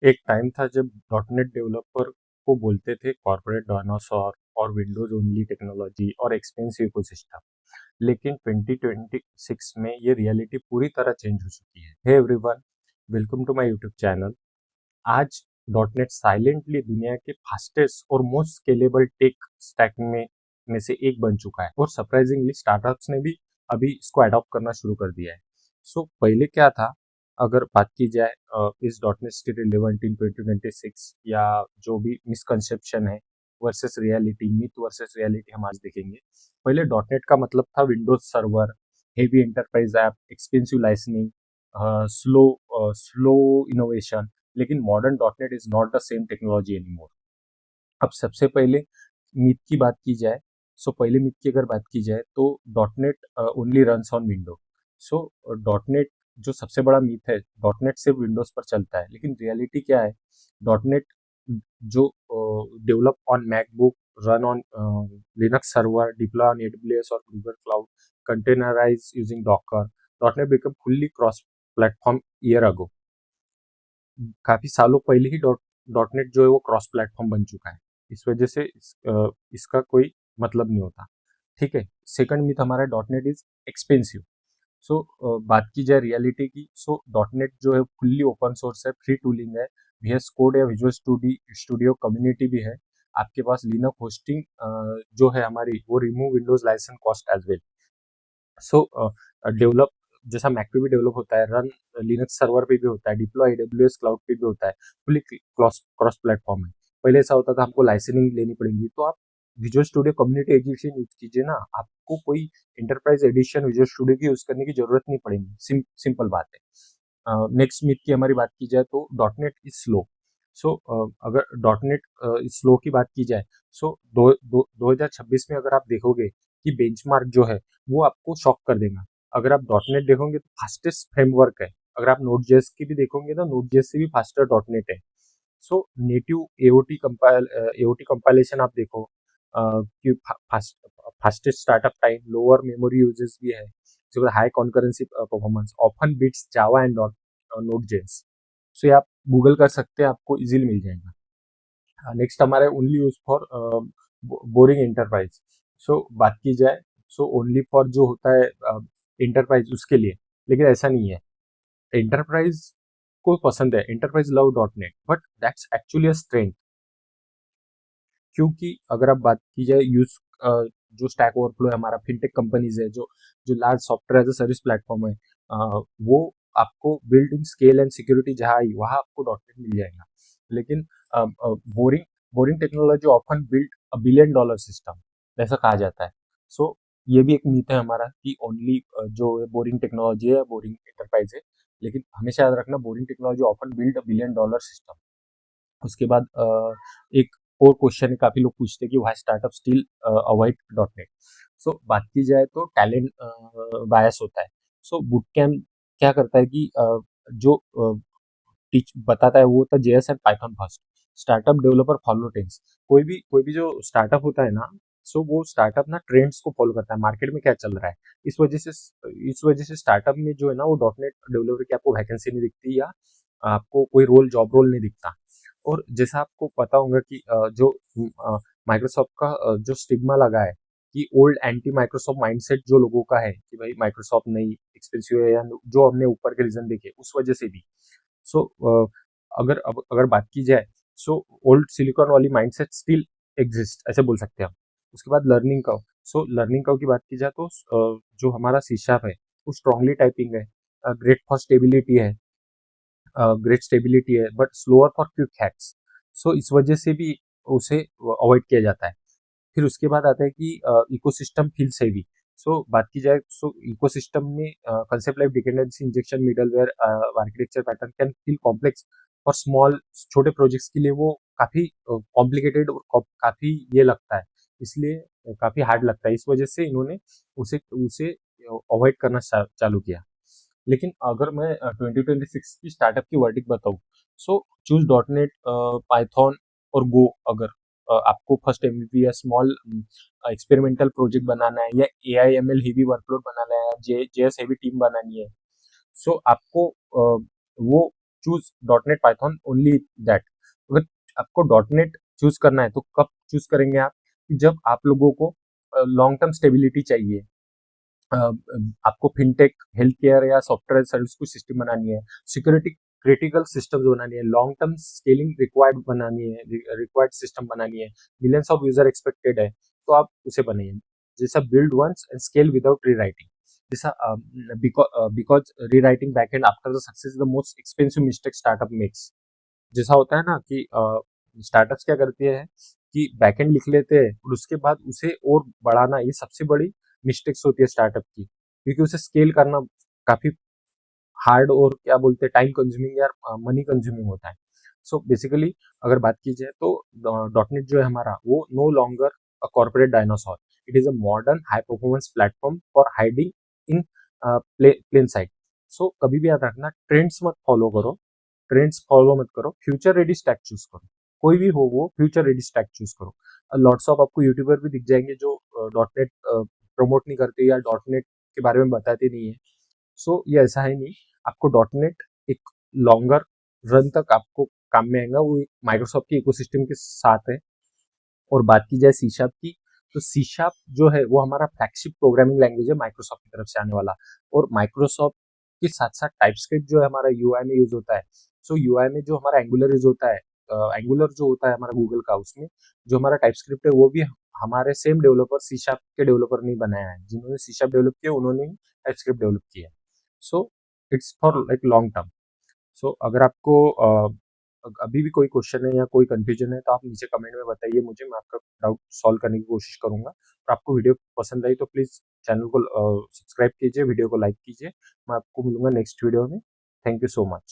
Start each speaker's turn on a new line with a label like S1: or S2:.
S1: एक टाइम था जब डॉटनेट डेवलपर को बोलते थे कॉर्पोरेट डायनासोर और विंडोज ओनली टेक्नोलॉजी और एक्सपेंसिव इकोसिस्टम। लेकिन 2026 में ये रियलिटी पूरी तरह चेंज हो चुकी है। Hey everyone, welcome to my YouTube channel. आज डॉटनेट साइलेंटली दुनिया के फास्टेस्ट और मोस्ट स्केलेबल टेक स्टैक में से एक बन चुका है और सरप्राइजिंगली स्टार्टअप्स ने भी अभी इसको अडॉप्ट करना शुरू कर दिया है। पहले क्या था, अगर बात की जाए इस डॉटनेट स्टिल रिलेवेंट इन 2026 या जो भी मिसकंसेप्शन है versus reality, myth versus reality हम आज देखेंगे। पहले डॉटनेट का मतलब था windows server, heavy enterprise app, expensive licensing, slow slow innovation. लेकिन modern dot net is not the same technology anymore. अब सबसे पहले मीथ की बात की जाए, पहले मीथ की अगर बात की जाए तो dot net only runs on window. So dot net जो सबसे बड़ा मीथ है, डॉटनेट सिर्फ विंडोज पर चलता है, लेकिन रियलिटी क्या है? डॉटनेट जो develop on MacBook, run on Linux server, deploy on AWS और Google cloud, containerize using Docker. Dot net become fully cross platform year ago. काफी सालों पहले ही डॉटनेट जो है वो क्रॉस प्लेटफॉर्म बन चुका है। इस वजह से इसका कोई मतलब नहीं होता। ठीक है। सेकंड मिथ हमारा डॉटनेट इज एक्सपेंसिव। बात की जाए रियलिटी की, डॉटनेट जो है फुल्ली ओपन सोर्स है, फ्री टूलिंग है, VS कोड या विजुअल स्टूडियो कम्युनिटी भी है। आपके पास लिनक्स होस्टिंग जो है हमारी, वो remove Windows license cost as well. So develop जैसा मैक पे भी डेवलप होता है, रन लिनक्स सर्वर पे भी होता है, डिप्लॉय AWS क्लाउड पे भी होता है, फुली क्रॉस क्रॉस प्लेटफॉर्म है। पहले ऐसा होता था हमको लाइसेंसिंग लेनी पड़ेगी, तो आप visual studio community addition use कीजिए ना, आपको कोई इंटरप्राइज एडिशन विजुअल स्टूडियो की यूज करने की जरूरत नहीं पड़ेगी। सिंपल बात है। नेक्स्ट मिथ की हमारी बात की जाए तो डॉटनेट इज स्लो। अगर डॉटनेट स्लो की बात की जाए, दो 2026 में अगर आप देखोगे कि बेंचमार्क जो है वो आपको शॉक कर देगा। अगर आप डॉटनेट देखोगे तो फास्टेस्ट फ्रेमवर्क है। अगर आप नोड जेएस की भी देखोगे तो नोड जेएस से भी फास्टर डॉटनेट है। नेटिव एओटी कंपाइलेशन आप देखो, कि fastest startup time, lower memory uses भी है, उसके बाद high concurrency performance often beats Java and node JS. ये आप गूगल कर सकते हैं, आपको इजीली मिल जाएगा। नेक्स्ट हमारा only use for boring enterprise. बात की जाए, ओनली फॉर जो होता है एंटरप्राइज उसके लिए, लेकिन ऐसा नहीं है। एंटरप्राइज को पसंद है, enterprise love dot net, but that's actually a strength. क्योंकि अगर आप बात की जाए यूज, जो स्टैक ओवरफ्लो है हमारा, फिनटेक कंपनीज है, जो जो large software as a service platform है, वो आपको build in scale and security जहाँ आई वहाँ आपको डॉटनेट मिल जाएगा। लेकिन boring boring technology often build $1 billion system, ऐसा कहा जाता है। ये भी एक मीथ है हमारा कि ओनली जो बोरिंग टेक्नोलॉजी है, बोरिंग एंटरप्राइज है। लेकिन हमेशा याद रखना, boring technology often build $1 billion system. उसके बाद एक और क्वेश्चन है, काफी लोग पूछते हैं कि why startup still avoid dot net. बात की जाए तो टैलेंट बायस होता है। बुट कैम्प क्या करता है कि जो टीच बताता है वो होता है JS and Python first. Startup developer follow trends. कोई भी जो स्टार्टअप होता है ना, वो स्टार्टअप ना ट्रेंड्स को फॉलो करता है, मार्केट में क्या चल रहा है। इस वजह से स्टार्टअप में जो है ना, वो डॉटनेट डेवलपर की आपको वैकेंसी नहीं दिखती, या आपको कोई जॉब रोल नहीं दिखता। और जैसा आपको पता होगा कि जो माइक्रोसॉफ्ट का जो स्टिग्मा लगा है कि ओल्ड एंटी माइक्रोसॉफ्ट माइंडसेट जो लोगों का है कि भाई माइक्रोसॉफ्ट नहीं, एक्सपेंसिव है, या जो हमने ऊपर के रीजन देखे उस वजह से भी। सो अगर बात की जाए, ओल्ड सिलिकॉन वाली माइंडसेट स्टिल एग्जिस्ट, ऐसे बोल सकते हैं हम। उसके बाद लर्निंग कर्व। लर्निंग कर्व की बात की जाए तो जो हमारा सी शार्प है वो स्ट्रांगली टाइपिंग है, ग्रेट फॉर स्टेबिलिटी है, but slower for quick hacks. इस वजह से भी उसे अवॉइड किया जाता है। फिर उसके बाद आता है कि इकोसिस्टम फील्स हेवी। बात की जाए, इकोसिस्टम में concept like dependency injection, middleware, architecture pattern can feel complex. और स्मॉल छोटे प्रोजेक्ट्स के लिए वो काफी कॉम्प्लिकेटेड और काफी ये लगता है, इसलिए काफी हार्ड लगता है। इस वजह से इन्होंने उसे उसे अवॉइड करना चालू किया। लेकिन अगर मैं 2026 की स्टार्टअप की वर्डिक्ट बताऊं, चूज डॉट नेट, पाइथन और गो। अगर आपको फर्स्ट एमवीपी या स्मॉल एक्सपेरिमेंटल प्रोजेक्ट बनाना है, या AI ML हेवी वर्कलोड बनाना है, JS हेवी टीम बनानी है, आपको वो choose .NET Python only that. अगर आपको .NET चूज करना है तो कब चूज करेंगे आप? जब आप लोगों को लॉन्ग टर्म स्टेबिलिटी चाहिए, आपको फिनटेक, हेल्थ केयर या सॉफ्टवेयर सर्विस को सिस्टम बनानी है, सिक्योरिटी क्रिटिकल सिस्टम्स बनानी है, लॉन्ग टर्म स्केलिंग रिक्वायर्ड बनानी है, रिक्वायर्ड सिस्टम बनानी है, मिलियंस ऑफ यूजर एक्सपेक्टेड है, तो आप उसे बनाइए। जैसा build once and scale without rewriting, जैसा because rewriting backend after the success is the most expensive mistake startup makes. जैसा होता है ना कि स्टार्टअप्स क्या करती है कि बैकएंड लिख लेते हैं और उसके बाद उसे और बढ़ाना, ये सबसे बड़ी मिस्टेक्स होती है स्टार्टअप की, क्योंकि उसे स्केल करना काफी हार्ड और क्या बोलते हैं टाइम कंज्यूमिंग या मनी कंज्यूमिंग होता है। सो बेसिकली अगर बात की जाए तो डॉटनेट जो है हमारा वो no longer a corporate dinosaur, it is a modern high performance platform for hiding in plain sight. So कभी भी याद रखना, ट्रेंड्स मत फॉलो करो, ट्रेंड्स फॉलो मत करो, फ्यूचर रेडी स्टैक चूज करो, कोई भी हो वो फ्यूचर रेडी स्टैक चूज करो। लॉट्स ऑफ आपको यूट्यूबर भी दिख जाएंगे जो डॉटनेट प्रमोट नहीं करते या डॉटनेट के बारे में बताते नहीं है। सो ये ऐसा है नहीं, आपको डॉटनेट एक लॉन्गर रन तक आपको काम में आएगा, वो माइक्रोसॉफ्ट के इकोसिस्टम के साथ है। और बात की जाए सी शार्प की, तो सी शार्प जो है वो हमारा फ्लैगशिप प्रोग्रामिंग लैंग्वेज है माइक्रोसॉफ्ट की तरफ से आने वाला। और माइक्रोसॉफ्ट के साथ साथ टाइपस्क्रिप्ट जो है हमारा यूआई में यूज होता है। सो यूआई में जो हमारा एंगुलर यूज होता है, एंगुलर जो होता है हमारा गूगल का, उसमें जो हमारा टाइपस्क्रिप्ट है वो भी हमारे सेम डेवलपर सी शार्प के डेवलपर नहीं बनाया है, जिन्होंने सी शार्प डेवलप किया उन्होंने ही टाइपस्क्रिप्ट डेवलप किया है। So it's for like long term. So अगर आपको अभी भी कोई क्वेश्चन है या कोई कंफ्यूजन है तो आप नीचे कमेंट में बताइए मुझे, मैं आपका डाउट सॉल्व करने की कोशिश करूंगा। और आपको वीडियो पसंद आई तो प्लीज़ चैनल को सब्सक्राइब कीजिए, वीडियो को लाइक कीजिए। मैं आपको मिलूंगा नेक्स्ट वीडियो में। Thank you so much.